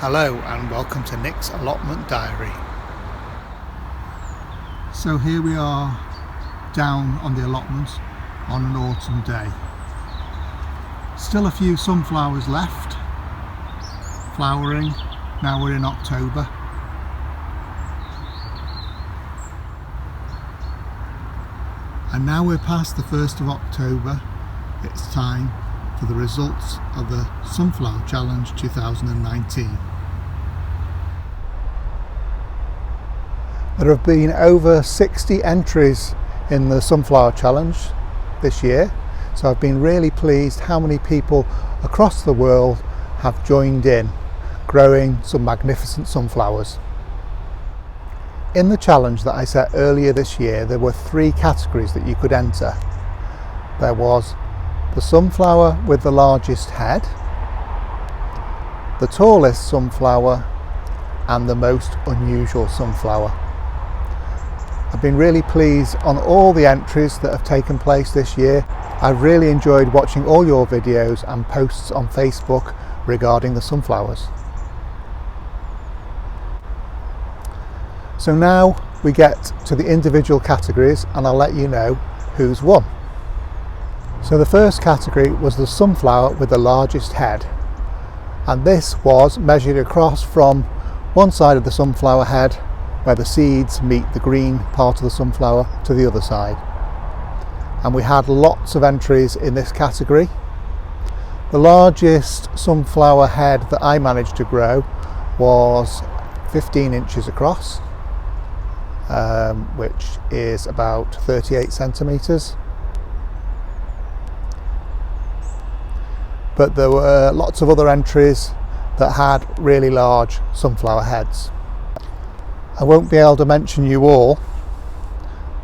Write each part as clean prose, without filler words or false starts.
Hello and welcome to Nick's Allotment Diary. So here we are down on the allotment on an autumn day. Still a few sunflowers left flowering. Now we're in October. And now we're past the 1st of October. It's time for the results of the Sunflower Challenge 2019. There have been over 60 entries in the Sunflower Challenge this year, so I've been really pleased how many people across the world have joined in growing some magnificent sunflowers. In the challenge that I set earlier this year, there were 3 categories that you could enter. There was the sunflower with the largest head, the tallest sunflower, and the most unusual sunflower. I've been really pleased on all the entries that have taken place this year. I've really enjoyed watching all your videos and posts on Facebook regarding the sunflowers. So now we get to the individual categories and I'll let you know who's won. So the first category was the sunflower with the largest head, and this was measured across from one side of the sunflower head where the seeds meet the green part of the sunflower to the other side. And we had lots of entries in this category. The largest sunflower head that I managed to grow was 15 inches across, which is about 38 centimetres. But there were lots of other entries that had really large sunflower heads. I won't be able to mention you all,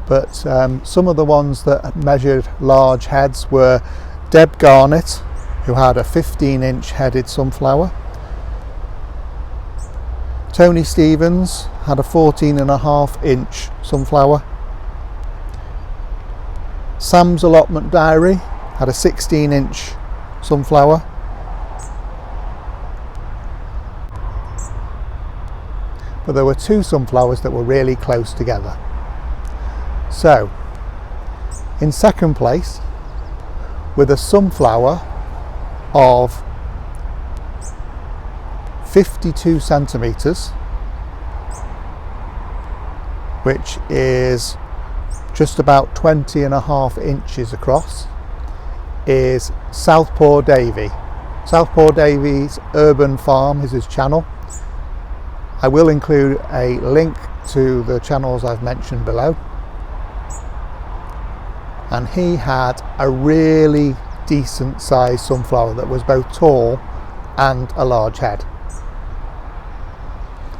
but some of the ones that measured large heads were Deb Garnett, who had a 15-inch headed sunflower. Tony Stevens had a 14.5-inch sunflower. Sam's Allotment Diary had a 16-inch sunflower. But there were 2 sunflowers that were really close together. So, in second place, with a sunflower of 52 centimetres, which is just about 20.5 inches across, is Southpaw Davy. Southpaw Davy's Urban Farm is his channel. I will include a link to the channels I've mentioned below. And he had a really decent sized sunflower that was both tall and a large head.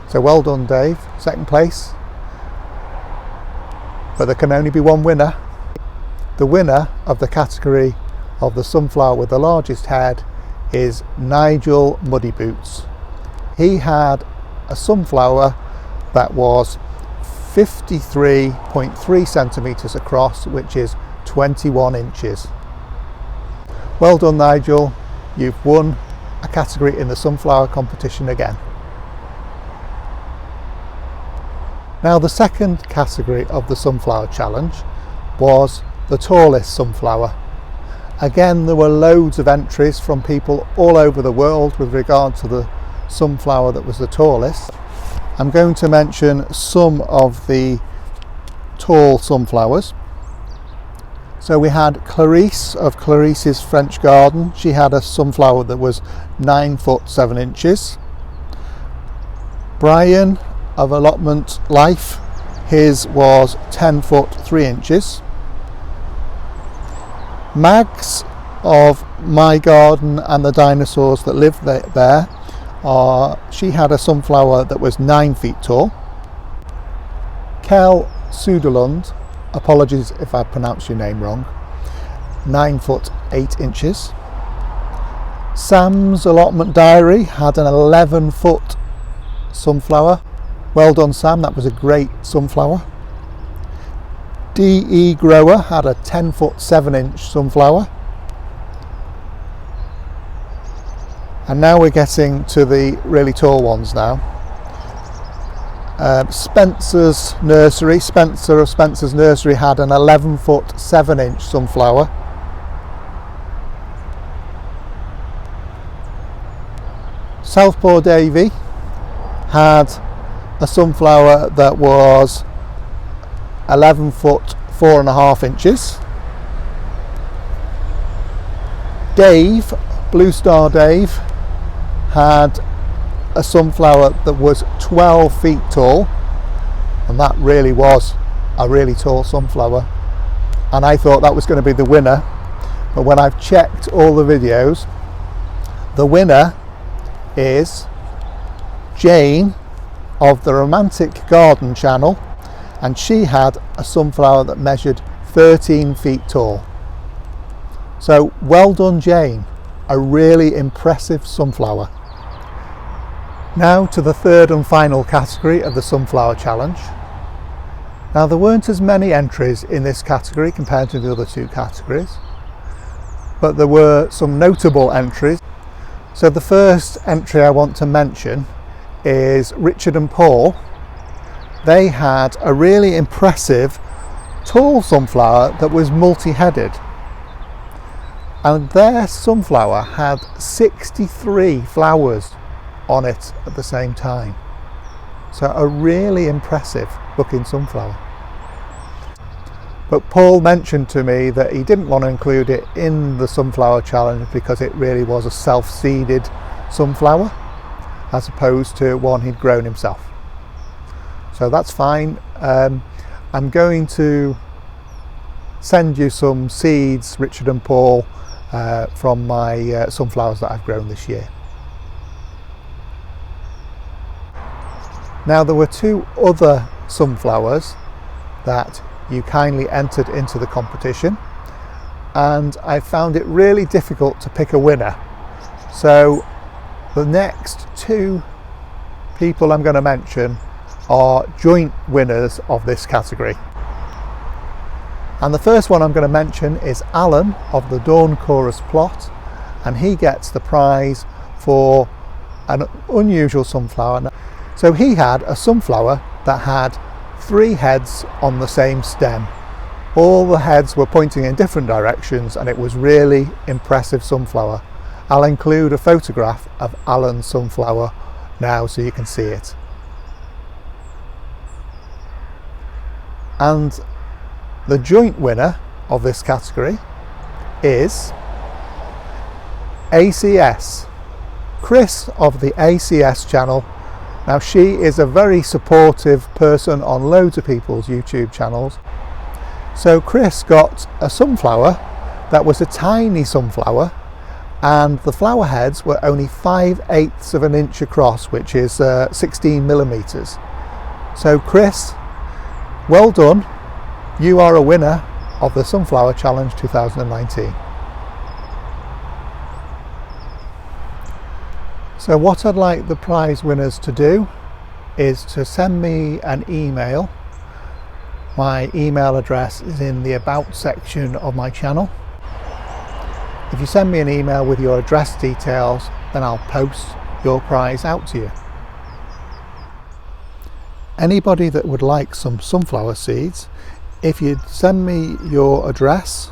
So well done, Dave, second place. But there can only be one winner. The winner of the category of the sunflower with the largest head is Nigel Muddy Boots. He had a sunflower that was 53.3 centimetres across, which is 21 inches. Well done, Nigel, you've won a category in the sunflower competition again. Now the second category of the sunflower challenge was the tallest sunflower. Again, there were loads of entries from people all over the world with regard to the sunflower that was the tallest. I'm going to mention some of the tall sunflowers. So we had Clarice of Clarice's French Garden. She had a sunflower that was 9 foot 7 inches. Brian of Allotment Life, his was 10 foot 3 inches. Mags of My Garden and the Dinosaurs That Live There, she had a sunflower that was 9 feet tall. Kel Suderlund, apologies if I pronounced your name wrong, 9 foot 8 inches. Sam's Allotment Diary had an 11 foot sunflower. Well done, Sam, that was a great sunflower. DE Grower had a 10 foot 7 inch sunflower. And now we're getting to the really tall ones now. Spencer's nursery, Spencer of Spencer's nursery had an 11-foot 7-inch sunflower. Southpaw Davy had a sunflower that was 11 foot 4.5 inches. Dave, Blue Star Dave, had a sunflower that was 12 feet tall, and that really was a really tall sunflower, and I thought that was going to be the winner, but when I've checked all the videos, the winner is Jane of the Romantic Garden channel, and she had a sunflower that measured 13 feet tall. So well done, Jane, a really impressive sunflower. Now to the third and final category of the Sunflower Challenge. Now there weren't as many entries in this category compared to the other two categories, but there were some notable entries. So the first entry I want to mention is Richard and Paul. They had a really impressive tall sunflower that was multi-headed, and their sunflower had 63 flowers on it at the same time. So a really impressive looking sunflower. But Paul mentioned to me that he didn't want to include it in the Sunflower Challenge because it really was a self-seeded sunflower as opposed to one he'd grown himself. So that's fine. I'm going to send you some seeds, Richard and Paul, from my sunflowers that I've grown this year. Now there were two other sunflowers that you kindly entered into the competition, and I found it really difficult to pick a winner. So the next two people I'm going to mention are joint winners of this category. And the first one I'm going to mention is Alan of the Dawn Chorus plot, and he gets the prize for an unusual sunflower. So he had a sunflower that had 3 heads on the same stem. All the heads were pointing in different directions, and it was really impressive sunflower. I'll include a photograph of Alan's sunflower now so you can see it. And the joint winner of this category is ACS, Chris of the ACS channel. Now she is a very supportive person on loads of people's YouTube channels. So Chris got a sunflower that was a tiny sunflower, and the flower heads were only 5/8 of an inch across, which is 16 millimeters. So Chris, well done. You are a winner of the Sunflower Challenge 2019. So what I'd like the prize winners to do is to send me an email. My email address is in the About section of my channel. If you send me an email with your address details, then I'll post your prize out to you. Anybody that would like some sunflower seeds, if you'd send me your address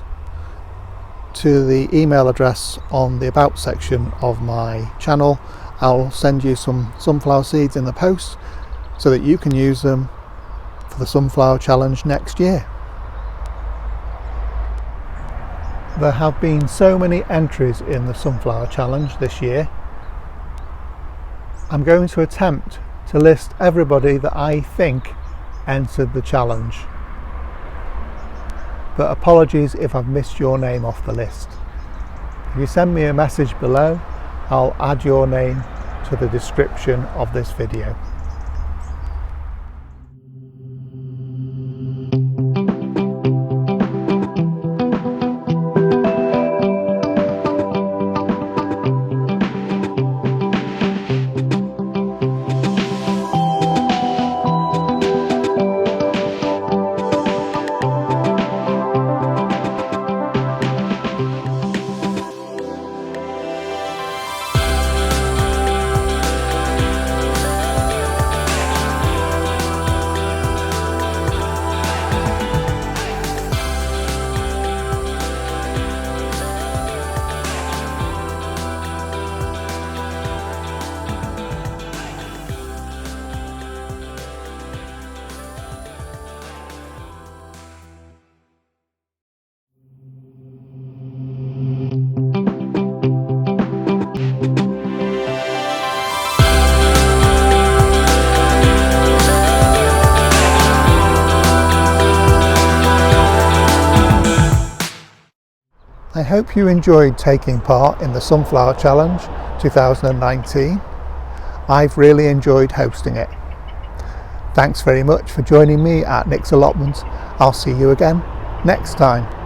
to the email address on the About section of my channel, I'll send you some sunflower seeds in the post so that you can use them for the Sunflower Challenge next year. There have been so many entries in the Sunflower Challenge this year. I'm going to attempt to list everybody that I think entered the challenge, but apologies if I've missed your name off the list. If you send me a message below, I'll add your name to the description of this video. I hope you enjoyed taking part in the Sunflower Challenge 2019. I've really enjoyed hosting it. Thanks very much for joining me at Nick's Allotment. I'll see you again next time.